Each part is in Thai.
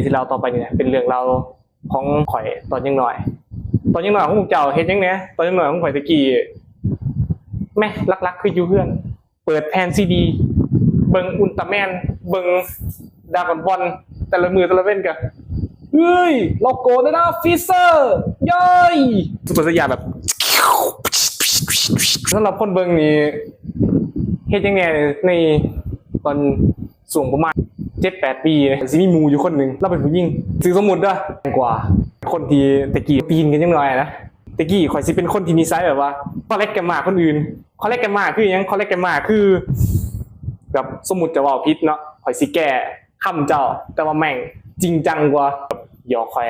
ที่เราต่อไปเนี่ยเป็นเรื่องเราของข่อยตอนยังหน่อยของพวกเจ้าเฮ็ดยังไงตอนยังหน่อยของข่อยตะกี้แม่ลักๆคืออยู่เพื่อนเปิดแผ่นซีดีเบิ่งอุลตร้าแมนเบิ่งดราก้อนบอลแต่ละมือแต่ละเว้นกันเฮ้ยโลโก้เลยนะฟิเซอร์ย้อยสุดสยามแบบสำหรับคนเบิ่งนี่เฮ็ดยังไงในตอนสูงประมาณ7-8 ปีเนี่ยสิมีหมู่อยู่คนหนึ่งเราเป็นผู้หญิงซื้อสมุดด้วยกว่าคนที่ตะกี้ปีนกันยังน้อยนะตะกี้ข่อยสิเป็นคนที่นิสัยแบบว่าคอลเลกกันมาคนอื่นคอลเลกกันมาคือยังคอลเลกกันมาคือแบบสมุดจะว่าพิษเนาะข่อยสิแก้คำเจ้าแต่ว่าแม่งจริงจังกว่าเดี๋ยวข่อย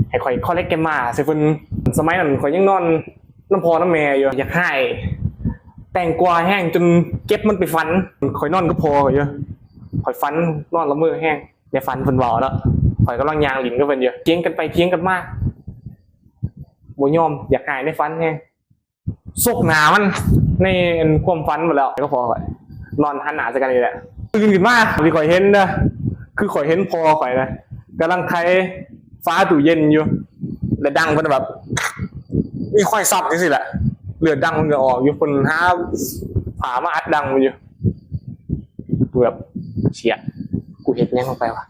ให้ข่อยคอลเลกกันมาใส่เพิ่นสมัยนั้นข่อยยังนอนน้ำพอน้ำแม่อยู่อยากให้แต่งกว่าแห้งจนเก็บมันไปฟันข่อยนอนก็พอข่อยเยอะข่อยฟันนอนละมือแห้งอย่าฟันเพิ่นเว้าแล้วข่อยกำลังยางหลินก็เพิ่นเยอะเถียงกันไปเถียงกันมาบ่ยอมอยากหายในฟันแห้งซกหนามันในความฟันหมดแล้วก็พอข่อยนอนหันหน้าใส่กันนี่แหละตื่นขึ้นมาที่ข่อยเห็นนะคือข่อยเห็นพอข่อยนะกำลังไขฟ้าตู้เย็นอยู่แล้วดังเพิ่นแบบมีค่อยซับจังซี่แหละเลือดดังมันก็ออกอยู่เพิ่นหาผามาอัดดังมันอยู่แบบเชี่ยกูเห็นแน่ลงไปว่ะ